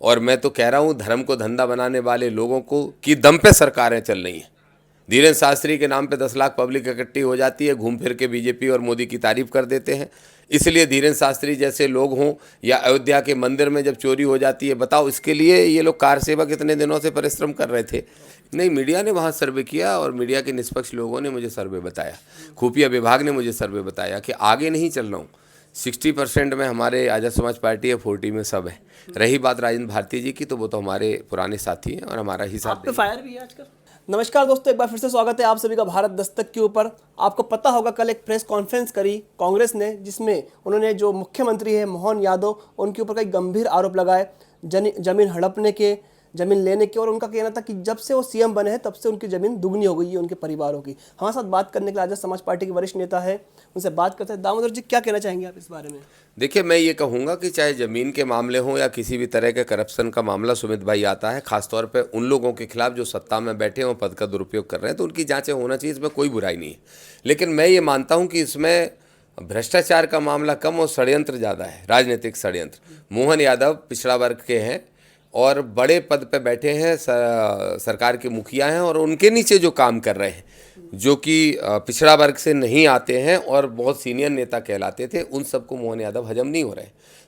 और मैं तो कह रहा हूँ धर्म को धंधा बनाने वाले लोगों को की दम पे सरकारें चल रही हैं। धीरेन्द्र शास्त्री के नाम पे 10 लाख पब्लिक इकट्ठी हो जाती है, घूम फिर के बीजेपी और मोदी की तारीफ कर देते हैं। इसलिए धीरेन्द्र शास्त्री जैसे लोग हों या अयोध्या के मंदिर में जब चोरी हो जाती है, बताओ इसके लिए ये लोग कार सेवक इतने दिनों से परिश्रम कर रहे थे। नहीं, मीडिया ने वहाँ सर्वे किया और मीडिया के निष्पक्ष लोगों ने मुझे सर्वे बताया, खुफिया विभाग ने मुझे सर्वे बताया कि आगे नहीं चल रहा हूँ। 60% में हमारे आज़ाद समाज पार्टी है, 40 में सब है। रही बात राजेंद्र भारती जी की, तो वो तो हमारे पुराने साथी हैं और हमारा ही साथ पे फायर भी है आजकल। नमस्कार दोस्तों, एक बार फिर से स्वागत है आप सभी का भारत दस्तक के ऊपर। आपको पता होगा कल एक प्रेस कॉन्फ्रेंस करी कांग्रेस ने, जिसमें उन्होंने जो मुख्यमंत्री है मोहन यादव, उनके ऊपर कई गंभीर आरोप लगाए जमीन हड़पने के, जमीन लेने के। और उनका कहना था कि जब से वो सीएम बने हैं तब से उनकी जमीन दुगनी हो गई है उनके परिवारों की। हमारे साथ बात करने के लिए आजाद समाज पार्टी के वरिष्ठ नेता है, उनसे बात करते हैं। दामोदर जी, क्या कहना चाहेंगे आप इस बारे में? देखिए, मैं ये कहूँगा कि चाहे ज़मीन के मामले हों या किसी भी तरह के करप्शन का मामला सुमित भाई आता है, खासतौर पे उन लोगों के खिलाफ जो सत्ता में बैठे हैं और पद का दुरुपयोग कर रहे हैं, तो उनकी जांचें होना चाहिए, इसमें कोई बुराई नहीं है। लेकिन मैं ये मानता हूँ कि इसमें भ्रष्टाचार का मामला कम और षड्यंत्र ज़्यादा है, राजनीतिक षड्यंत्र। मोहन यादव पिछड़ा वर्ग के हैं और बड़े पद पे बैठे हैं, सरकार के मुखिया हैं, और उनके नीचे जो काम कर रहे हैं, जो कि पिछड़ा वर्ग से नहीं आते हैं और बहुत सीनियर नेता कहलाते थे, उन सबको मोहन यादव हजम नहीं हो रहे।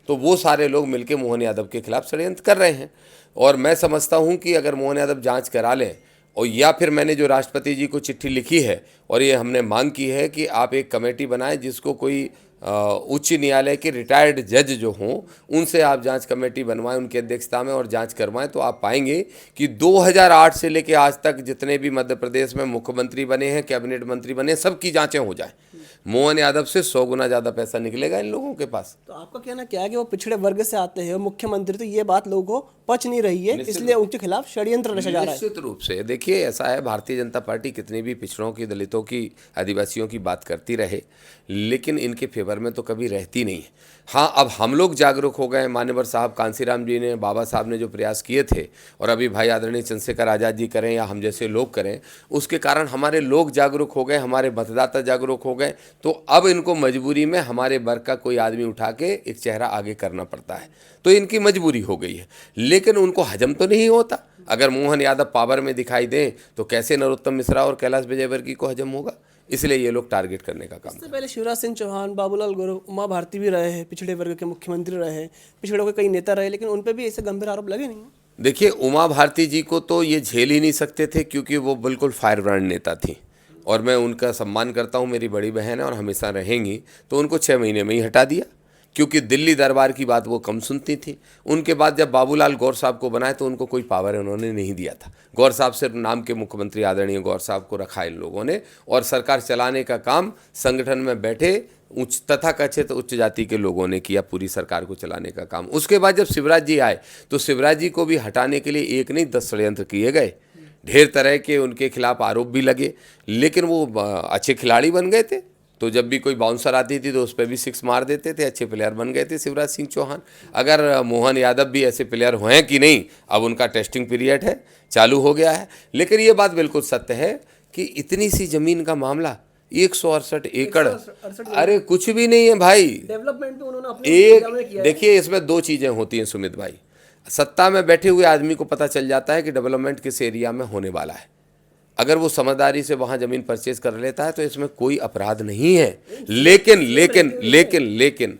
तो वो सारे लोग मिलकर मोहन यादव के खिलाफ षड्यंत्र कर रहे हैं। और मैं समझता हूं कि अगर मोहन यादव जांच करा लें, और या फिर मैंने जो राष्ट्रपति जी को चिट्ठी लिखी है और ये हमने मांग की है कि आप एक कमेटी बनाएं जिसको कोई उच्च न्यायालय के रिटायर्ड जज जो हों उनसे आप जांच कमेटी बनवाएं, उनकी अध्यक्षता में, और जांच करवाएं, तो आप पाएंगे कि 2008 से लेकर आज तक जितने भी मध्य प्रदेश में मुख्यमंत्री बने हैं, कैबिनेट मंत्री बने हैं, सबकी जांचें हो जाएं। मोहन यादव से 100 गुना ज़्यादा पैसा निकलेगा इन लोगों के पास। तो आपका कहना क्या है कि वो पिछड़े वर्ग से आते हैं मुख्यमंत्री, तो ये बात लोगों को पच नहीं रही है, इसलिए उनके खिलाफ षड्यंत्र रचा जा रहा है? निश्चित रूप से। देखिए, ऐसा है, भारतीय जनता पार्टी कितनी भी पिछड़ों की, दलितों की, आदिवासियों की बात करती रहे, लेकिन इनके फेवर में तो कभी रहती नहीं है। हाँ, अब हम लोग जागरूक हो गए। मान्यवर साहब कांसीराम जी ने, बाबा साहब ने जो प्रयास किए थे, और अभी भाई आदरणीय चंद्रशेखर आज़ाद जी करें या हम जैसे लोग करें, उसके कारण हमारे लोग जागरूक हो गए, हमारे मतदाता जागरूक हो गए। तो अब इनको मजबूरी में हमारे वर्ग का कोई आदमी उठा के एक चेहरा आगे करना पड़ता है, तो इनकी मजबूरी हो गई है। लेकिन उनको हजम तो नहीं होता। अगर मोहन यादव पावर में दिखाई दें तो कैसे नरोत्तम मिश्रा और कैलाश विजयवर्गीय को हजम होगा? इसलिए ये लोग टारगेट करने का काम। इससे पहले शिवराज सिंह चौहान, बाबूलाल गौर, उमा भारती भी रहे हैं, पिछड़े वर्ग के मुख्यमंत्री रहे हैं, पिछड़ों के कई नेता रहे, लेकिन उन पर भी ऐसे गंभीर आरोप लगे नहीं। देखिए, उमा भारती जी को तो ये झेल ही नहीं सकते थे, क्योंकि वो बिल्कुल फायर ब्रांड नेता थी, और मैं उनका सम्मान करता हूँ, मेरी बड़ी बहन है और हमेशा रहेंगी। तो उनको 6 महीने में ही हटा दिया, क्योंकि दिल्ली दरबार की बात वो कम सुनती थी। उनके बाद जब बाबूलाल गौर साहब को बनाए तो उनको कोई पावर उन्होंने नहीं दिया था। गौर साहब सिर्फ नाम के मुख्यमंत्री आदरणीय गौर साहब को रखा इन लोगों ने, और सरकार चलाने का काम संगठन में बैठे उच्च तथा कथित उच्च जाति के लोगों ने किया, पूरी सरकार को चलाने का काम। उसके बाद जब शिवराज जी आए तो शिवराज जी को भी हटाने के लिए एक नहीं 10 षड्यंत्र किए गए, ढेर तरह के उनके खिलाफ आरोप भी लगे, लेकिन वो अच्छे खिलाड़ी बन गए थे। तो जब भी कोई बाउंसर आती थी तो उस पर भी 6 मार देते थे, अच्छे प्लेयर बन गए थे शिवराज सिंह चौहान। अगर मोहन यादव भी ऐसे प्लेयर हुए हैं कि नहीं, अब उनका टेस्टिंग पीरियड है, चालू हो गया है। लेकिन ये बात बिल्कुल सत्य है कि इतनी सी जमीन का मामला, 168 एकड़, अरे कुछ भी नहीं है भाई। डेवलपमेंट तो उन्होंने एक देखिए, इसमें 2 चीज़ें होती हैं सुमित भाई। सत्ता में बैठे हुए आदमी को पता चल जाता है कि डेवलपमेंट किस एरिया में होने वाला है। अगर वो समझदारी से वहाँ ज़मीन परचेज कर लेता है तो इसमें कोई अपराध नहीं है। लेकिन लेकिन लेकिन लेकिन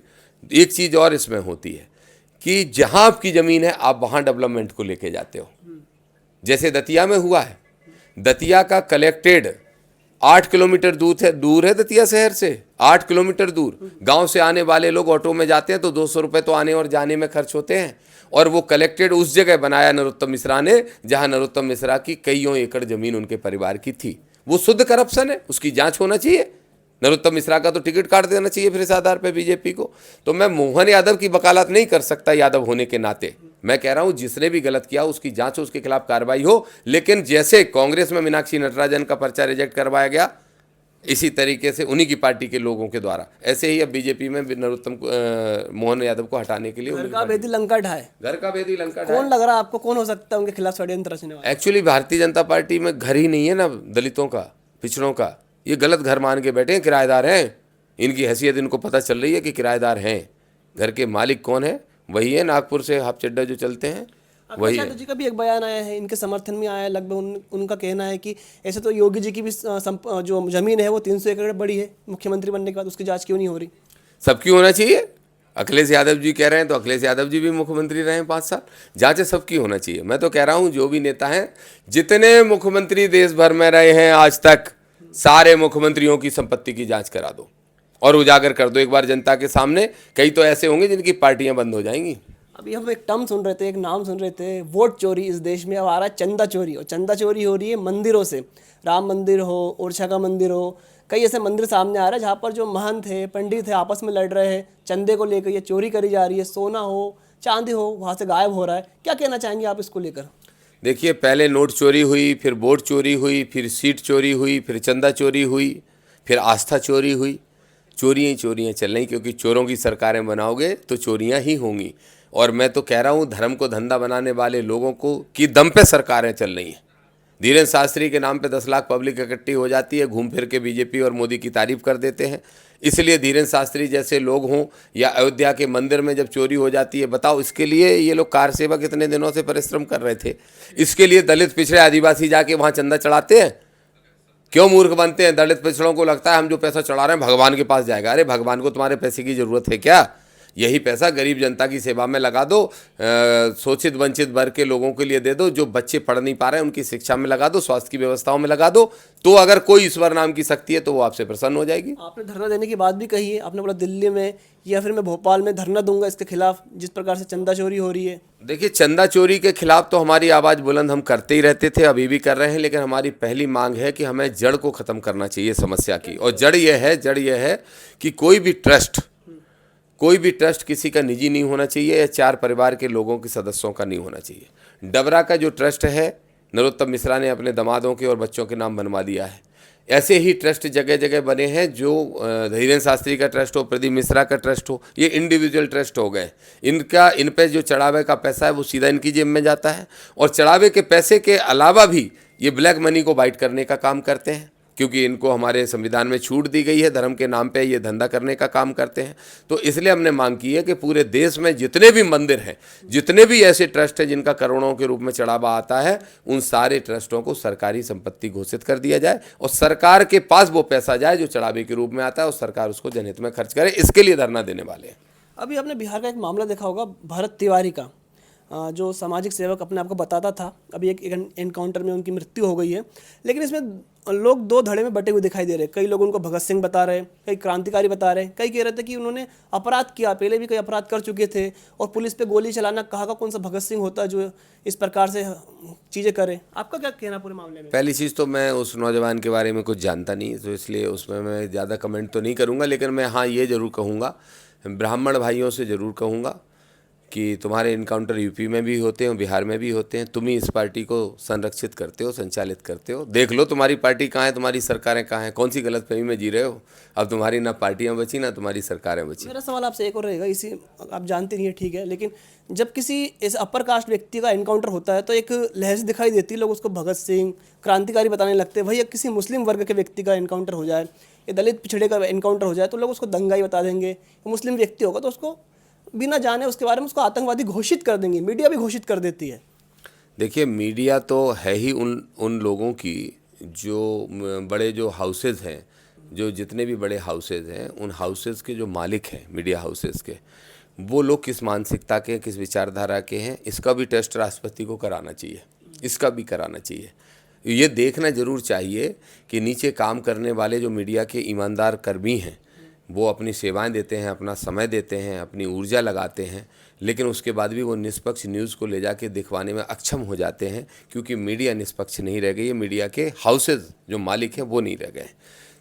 एक चीज़ और इसमें होती है कि जहाँ आपकी ज़मीन है आप वहाँ डेवलपमेंट को लेके जाते हो। जैसे दतिया में हुआ है, दतिया का कलेक्टेड 8 किलोमीटर दूर है दतिया शहर से, 8 किलोमीटर दूर। गांव से आने वाले लोग ऑटो में जाते हैं तो 200 रुपये तो आने और जाने में खर्च होते हैं, और वो कलेक्टेड उस जगह बनाया नरोत्तम मिश्रा ने जहां नरोत्तम मिश्रा की कईयों एकड़ जमीन उनके परिवार की थी। वो शुद्ध करप्शन है, उसकी जांच होना चाहिए। नरोत्तम मिश्रा का तो टिकट काट देना चाहिए फिर इस आधार पर बीजेपी को। तो मैं मोहन यादव की वकालत नहीं कर सकता यादव होने के नाते। मैं कह रहा हूं जिसने भी गलत किया उसकी जांच हो, उसके खिलाफ कार्रवाई हो। लेकिन जैसे कांग्रेस में मीनाक्षी नटराजन का पर्चा रिजेक्ट करवाया गया, इसी तरीके से उन्हीं की पार्टी के लोगों के द्वारा, ऐसे ही अब बीजेपी में नरोत्तम मोहन यादव को हटाने के लिए घर का भेदी लंका ढाए। घर का भेदी लंका ढाए। कौन लग रहा है आपको, कौन हो सकता है उनके खिलाफ षड्यंत्र रचने वाला? एक्चुअली भारतीय जनता पार्टी में घर ही नहीं है ना दलितों का, पिछड़ों का। ये गलत घर मान के बैठे हैं, किराएदार हैं। इनकी हैसियत इनको पता चल रही है कि किराएदार हैं। घर के मालिक कौन है? वही है नागपुर से हाफ चड्डा जो चलते हैं, वही अखिलेश है। यादव जी का भी एक बयान आया है, इनके समर्थन में आया है लगभग। उनका कहना है कि ऐसे तो योगी जी की भी जो जमीन है वो 300 एकड़ बड़ी है, मुख्यमंत्री बनने के बाद उसकी जांच क्यों नहीं हो रही? सबकी होना चाहिए। अखिलेश यादव जी कह रहे हैं तो अखिलेश यादव जी भी मुख्यमंत्री रहे हैं 5 साल। जांचें सबकी होना चाहिए। मैं तो कह रहा हूं जो भी नेता हैं, जितने मुख्यमंत्री देश भर में रहे हैं आज तक, सारे मुख्यमंत्रियों की संपत्ति की जांच करा दो और उजागर कर दो एक बार जनता के सामने। कई तो ऐसे होंगे जिनकी पार्टियां बंद हो जाएंगी। अभी हम एक टर्म सुन रहे थे, एक नाम सुन रहे थे, वोट चोरी। इस देश में अब आ रहा है चंदा चोरी, और चंदा चोरी हो रही है मंदिरों से। राम मंदिर हो, ओरछा का मंदिर हो, कई ऐसे मंदिर सामने आ रहे हैं जहाँ पर जो महंत है, पंडित है, आपस में लड़ रहे हैं चंदे को लेकर। ये चोरी करी जा रही है, सोना हो, चांदी हो, वहाँ से गायब हो रहा है। क्या कहना चाहेंगे आप इसको लेकर? देखिए, पहले नोट चोरी हुई, फिर वोट चोरी हुई, फिर सीट चोरी हुई, फिर चंदा चोरी हुई, फिर आस्था चोरी हुई। चोरियाँ ही चोरियाँ चल रही, क्योंकि चोरों की सरकारें बनाओगे तो चोरियाँ ही होंगी। और मैं तो कह रहा हूँ, धर्म को धंधा बनाने वाले लोगों को की दम पे सरकारें चल रही हैं। धीरेन्द्र शास्त्री के नाम पे 10 लाख पब्लिक इकट्ठी हो जाती है, घूम फिर के बीजेपी और मोदी की तारीफ कर देते हैं। इसलिए धीरेन्द्र शास्त्री जैसे लोग हों, या अयोध्या के मंदिर में जब चोरी हो जाती है, बताओ इसके लिए ये लोग कार सेवक इतने दिनों से परिश्रम कर रहे थे। इसके लिए दलित पिछड़े आदिवासी जाके वहाँ चंदा चढ़ाते हैं। क्यों मूर्ख बनते हैं? दलित पिछड़ों को लगता है हम जो पैसा चढ़ा रहे हैं भगवान के पास जाएगा। अरे भगवान को तुम्हारे पैसे की ज़रूरत है क्या? यही पैसा गरीब जनता की सेवा में लगा दो, शोषित वंचित वर्ग के लोगों के लिए दे दो, जो बच्चे पढ़ नहीं पा रहे हैं उनकी शिक्षा में लगा दो, स्वास्थ्य की व्यवस्थाओं में लगा दो। तो अगर कोई ईश्वर नाम की शक्ति है तो वो आपसे प्रसन्न हो जाएगी। आपने धरना देने की बात भी कही है। आपने बोला दिल्ली में या फिर मैं भोपाल में धरना दूंगा इसके खिलाफ, जिस प्रकार से चंदा चोरी हो रही है। देखिए, चंदा चोरी के खिलाफ तो हमारी आवाज़ बुलंद हम करते ही रहते थे, अभी भी कर रहे हैं। लेकिन हमारी पहली मांग है कि हमें जड़ को ख़त्म करना चाहिए समस्या की। और जड़ यह है कि कोई भी ट्रस्ट किसी का निजी नहीं होना चाहिए, या 4 परिवार के लोगों के सदस्यों का नहीं होना चाहिए। डबरा का जो ट्रस्ट है, नरोत्तम मिश्रा ने अपने दमादों के और बच्चों के नाम बनवा दिया है। ऐसे ही ट्रस्ट जगह जगह बने हैं, जो धीरेन्द्र शास्त्री का ट्रस्ट हो, प्रदीप मिश्रा का ट्रस्ट हो, ये इंडिविजुअल ट्रस्ट हो गए। इन पे जो चढ़ावे का पैसा है वो सीधा इनकी जेब में जाता है। और चढ़ावे के पैसे के अलावा भी ये ब्लैक मनी को बाइट करने का काम करते हैं, क्योंकि इनको हमारे संविधान में छूट दी गई है, धर्म के नाम पे ये धंधा करने का काम करते हैं। तो इसलिए हमने मांग की है कि पूरे देश में जितने भी मंदिर हैं, जितने भी ऐसे ट्रस्ट हैं जिनका करोड़ों के रूप में चढ़ावा आता है, उन सारे ट्रस्टों को सरकारी संपत्ति घोषित कर दिया जाए और सरकार के पास वो पैसा जाए जो चढ़ावे के रूप में आता है, और सरकार उसको जनहित में खर्च करे। इसके लिए धरना देने वाले हैं। अभी आपने बिहार का एक मामला देखा होगा, भरत तिवारी का, जो सामाजिक सेवक अपने आप को बताता था। अभी एक एनकाउंटर में उनकी मृत्यु हो गई है। लेकिन इसमें लोग 2 धड़े में बटे हुए दिखाई दे रहे हैं। कई लोग उनको भगत सिंह बता रहे हैं, कई क्रांतिकारी बता रहे हैं, कई कह रहे थे कि उन्होंने अपराध किया, पहले भी कई अपराध कर चुके थे, और पुलिस पे गोली चलाना, कहाँ का कौन सा भगत सिंह होता जो इस प्रकार से चीज़ें करे। आपका क्या कहना पूरे मामले में? पहली चीज़ तो मैं उस नौजवान के बारे में कुछ जानता नहीं, तो इसलिए उसमें मैं ज़्यादा कमेंट तो नहीं करूँगा। लेकिन मैं हाँ ये ज़रूर कहूँगा, ब्राह्मण भाइयों से ज़रूर कहूँगा कि तुम्हारे इनकाउंटर यूपी में भी होते हैं, बिहार में भी होते हैं। तुम ही इस पार्टी को संरक्षित करते हो, संचालित करते हो। देख लो तुम्हारी पार्टी कहाँ है, तुम्हारी सरकारें कहाँ हैं, कौन सी गलतफहमी में जी रहे हो। अब तुम्हारी ना पार्टियां बची ना तुम्हारी सरकारें बची। मेरा सवाल आपसे एक और रहेगा, इसी आप जानते नहीं है, ठीक है, लेकिन जब किसी इस अपर कास्ट व्यक्ति का एनकाउंटर होता है तो एक लहर दिखाई देती है, लोग उसको भगत सिंह, क्रांतिकारी बताने लगते हैं। वही किसी मुस्लिम वर्ग के व्यक्ति का एनकाउंटर हो जाए, या दलित पिछड़े का एनकाउंटर हो जाए, तो लोग उसको दंगाई बता देंगे। मुस्लिम व्यक्ति होगा तो उसको बिना जाने उसके बारे में उसको आतंकवादी घोषित कर देंगे। मीडिया भी घोषित कर देती है। देखिए, मीडिया तो है ही उन लोगों की जो बड़े जो हाउसेज हैं, जो जितने भी बड़े हाउसेज हैं, उन हाउसेज के जो मालिक हैं, मीडिया हाउसेज के, वो लोग किस मानसिकता के, किस विचारधारा के हैं, इसका भी टेस्ट राष्ट्रपति को कराना चाहिए। इसका भी कराना चाहिए। ये देखना जरूर चाहिए कि नीचे काम करने वाले जो मीडिया के ईमानदार कर्मी हैं, वो अपनी सेवाएं देते हैं, अपना समय देते हैं, अपनी ऊर्जा लगाते हैं, लेकिन उसके बाद भी वो निष्पक्ष न्यूज़ को ले जाके दिखवाने में अक्षम हो जाते हैं, क्योंकि मीडिया निष्पक्ष नहीं रह गई है। मीडिया के हाउसेज जो मालिक हैं वो नहीं रह गए।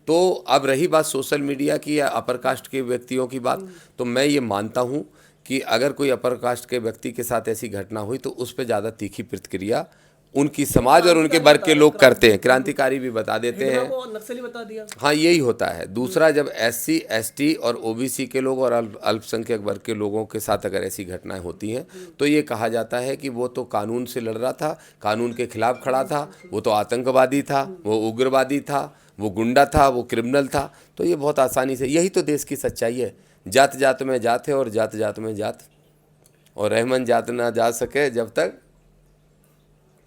तो अब रही बात सोशल मीडिया की या अपर कास्ट के व्यक्तियों की बात, तो मैं ये मानता हूँ कि अगर कोई अपर कास्ट के व्यक्ति के साथ ऐसी घटना हुई तो उस पर ज़्यादा तीखी प्रतिक्रिया उनकी समाज और उनके वर्ग के लोग करते हैं। क्रांतिकारी भी बता देते हैं, नक्सली बता दिया। हाँ यही होता है। दूसरा, जब SC ST और OBC के लोग और अल्पसंख्यक वर्ग के लोगों के साथ अगर ऐसी घटनाएं होती हैं तो ये कहा जाता है कि वो तो कानून से लड़ रहा था, कानून के खिलाफ खड़ा था, वो तो आतंकवादी था, वो उग्रवादी था, वो गुंडा था, वो क्रिमिनल था। तो ये बहुत आसानी से, यही तो देश की सच्चाई है। जात जात में जात है और जात जात में जात, और रहमन जात ना जा सके जब तक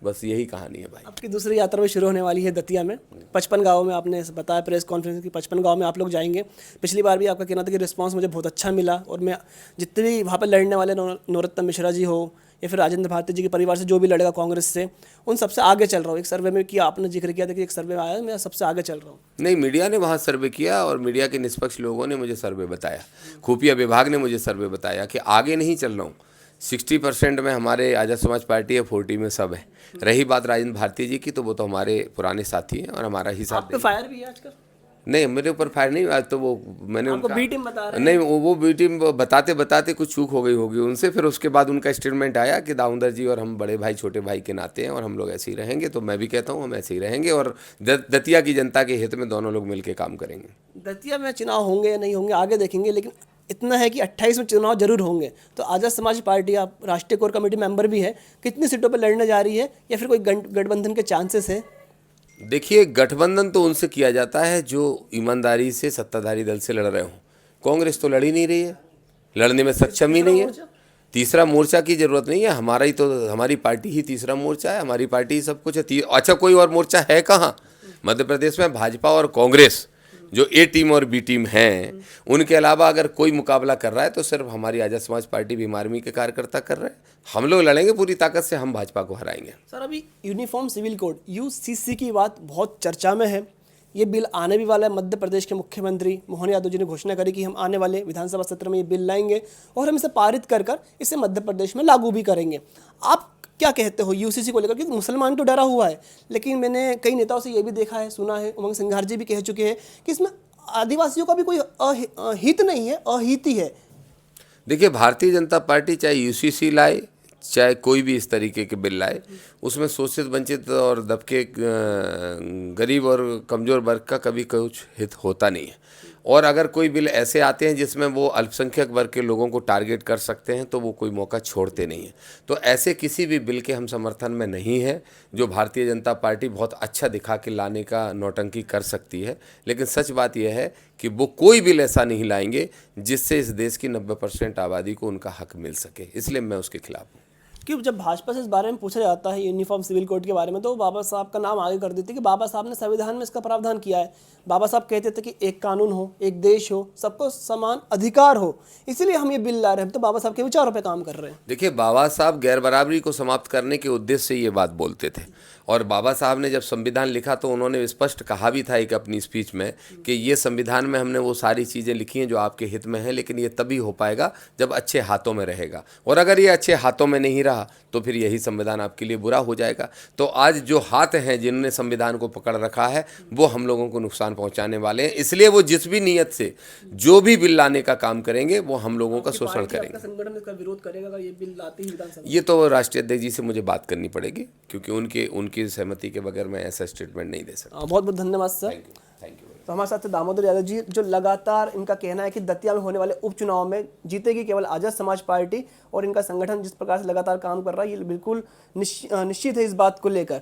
बस यही कहानी है भाई। आपकी दूसरी यात्रा भी शुरू होने वाली है दतिया में। 55 गाँव में आपने बताया प्रेस कॉन्फ्रेंस की 55 गाँव में आप लोग जाएंगे। पिछली बार भी आपका कहना था कि रिस्पांस मुझे बहुत अच्छा मिला, और मैं जितने भी वहाँ पर लड़ने वाले नरोत्तम मिश्रा जी हो या फिर राजेंद्र भारती जी के परिवार से जो भी लड़ेगा कांग्रेस से, उन सबसे आगे चल रहा हूँ। एक सर्वे में किया आपने जिक्र किया था कि एक सर्वे में आया मैं सबसे आगे चल रहा हूँ। नहीं, मीडिया ने वहाँ सर्वे किया और मीडिया के निष्पक्ष लोगों ने मुझे सर्वे बताया, खुफिया विभाग ने मुझे सर्वे बताया कि आगे नहीं चल रहा हूँ। 60% में हमारे आज़ाद समाज पार्टी है, 40 में सब है। रही बात राजेंद्र भारती जी की, तो वो तो हमारे पुराने साथी हैं और हमारा ही साथ आप पे फायर भी है आजकल? नहीं, मेरे ऊपर फायर नहीं, आज तो वो मैंने आपको उनका बी टीम बता रहे हैं? नहीं, वो बी टीम बताते बताते कुछ चूक हो गई होगी उनसे। फिर उसके बाद उनका स्टेटमेंट आया कि दाऊदर जी और हम बड़े भाई छोटे भाई के नाते हैं और हम लोग ऐसे ही रहेंगे। तो मैं भी कहता हूँ हम ऐसे ही रहेंगे और दतिया की जनता के हित में दोनों लोग मिलकर काम करेंगे। दतिया में चुनाव होंगे या नहीं होंगे आगे देखेंगे, लेकिन इतना है कि 28 में चुनाव जरूर होंगे। तो आज़ाद समाज पार्टी, आप राष्ट्रीय कोर कमेटी मेंबर भी है, कितनी सीटों पर लड़ने जा रही है या फिर कोई गठबंधन के चांसेस है? देखिए, गठबंधन तो उनसे किया जाता है जो ईमानदारी से सत्ताधारी दल से लड़ रहे हों। कांग्रेस तो लड़ ही नहीं रही है, लड़ने में सक्षम ही नहीं है। तीसरा मोर्चा की जरूरत नहीं है, हमारा ही तो, हमारी पार्टी ही तीसरा मोर्चा है, हमारी पार्टी ही सब कुछ है। अच्छा, कोई और मोर्चा है कहाँ? मध्य प्रदेश में भाजपा और कांग्रेस जो ए टीम और बी टीम हैं, उनके अलावा अगर कोई मुकाबला कर रहा है तो सिर्फ हमारी आज़ाद समाज पार्टी भीम आर्मी के कार्यकर्ता कर रहे हैं। हम लोग लड़ेंगे पूरी ताकत से, हम भाजपा को हराएंगे। सर, अभी यूनिफॉर्म सिविल कोड यूसीसी की बात बहुत चर्चा में है। ये बिल आने भी वाला है। मध्य प्रदेश के मुख्यमंत्री मोहन यादव जी ने घोषणा करी कि हम आने वाले विधानसभा सत्र में ये बिल लाएंगे और हम इसे पारित कर इसे मध्य प्रदेश में लागू भी करेंगे। आप क्या कहते हो यूसीसी को लेकर? क्योंकि मुसलमान तो डरा हुआ है, लेकिन मैंने कई नेताओं से ये भी देखा है, सुना है, उमंग सिंघार जी भी कह चुके हैं कि इसमें आदिवासियों का भी कोई हित नहीं है, अहित ही है। देखिए, भारतीय जनता पार्टी चाहे यूसीसी लाए, चाहे कोई भी इस तरीके के बिल लाए, उसमें शोषित, वंचित और दबके गरीब और कमज़ोर वर्ग का कभी कुछ हित होता नहीं है। और अगर कोई बिल ऐसे आते हैं जिसमें वो अल्पसंख्यक वर्ग के लोगों को टारगेट कर सकते हैं तो वो कोई मौका छोड़ते नहीं हैं। तो ऐसे किसी भी बिल के हम समर्थन में नहीं है जो भारतीय जनता पार्टी बहुत अच्छा दिखा के लाने का नौटंकी कर सकती है। लेकिन सच बात यह है कि वो कोई बिल ऐसा नहीं लाएंगे जिससे इस देश की 90% आबादी को उनका हक मिल सके, इसलिए मैं उसके खिलाफ हूँ। कि जब भाजपा से इस बारे में पूछा जाता है यूनिफॉर्म सिविल कोड के बारे में, तो बाबा साहब का नाम आगे कर देते कि बाबा साहब ने संविधान में इसका प्रावधान किया है। बाबा साहब कहते थे कि एक कानून हो, एक देश हो, सबको समान अधिकार हो, इसीलिए हम ये बिल ला रहे हैं। तो बाबा साहब के विचारों पे काम कर रहे हैं। देखिए, बाबा साहब गैर बराबरी को समाप्त करने के उद्देश्य से ये बात बोलते थे। और बाबा साहब ने जब संविधान लिखा तो उन्होंने स्पष्ट कहा भी था एक अपनी स्पीच में कि ये संविधान में हमने वो सारी चीज़ें लिखी हैं जो आपके हित में हैं, लेकिन ये तभी हो पाएगा जब अच्छे हाथों में रहेगा। और अगर ये अच्छे हाथों में नहीं रहा तो फिर यही संविधान आपके लिए बुरा हो जाएगा। तो आज जो हाथ हैं जिन्होंने संविधान को पकड़ रखा है वो हम लोगों को नुकसान पहुंचाने वाले हैं। इसलिए वो जिस भी नीयत से जो भी बिल लाने का काम करेंगे वो हम लोगों का शोषण करेंगे। संगठन इसका विरोध करेगा अगर ये बिल लाते ही विधानसभा? ये तो राष्ट्रीय अध्यक्ष जी से मुझे बात करनी पड़ेगी, क्योंकि उनकी सहमति के बगैर मैं ऐसा स्टेटमेंट नहीं दे सकता। बहुत बहुत धन्यवाद सर। Thank you. तो हमारे साथ थे दामोदर यादव जी, जो लगातार इनका कहना है कि दतिया में होने वाले उपचुनाव में जीतेगी केवल आज़ाद समाज पार्टी, और इनका संगठन जिस प्रकार से लगातार काम कर रहा है ये बिल्कुल निश्चित है इस बात को लेकर।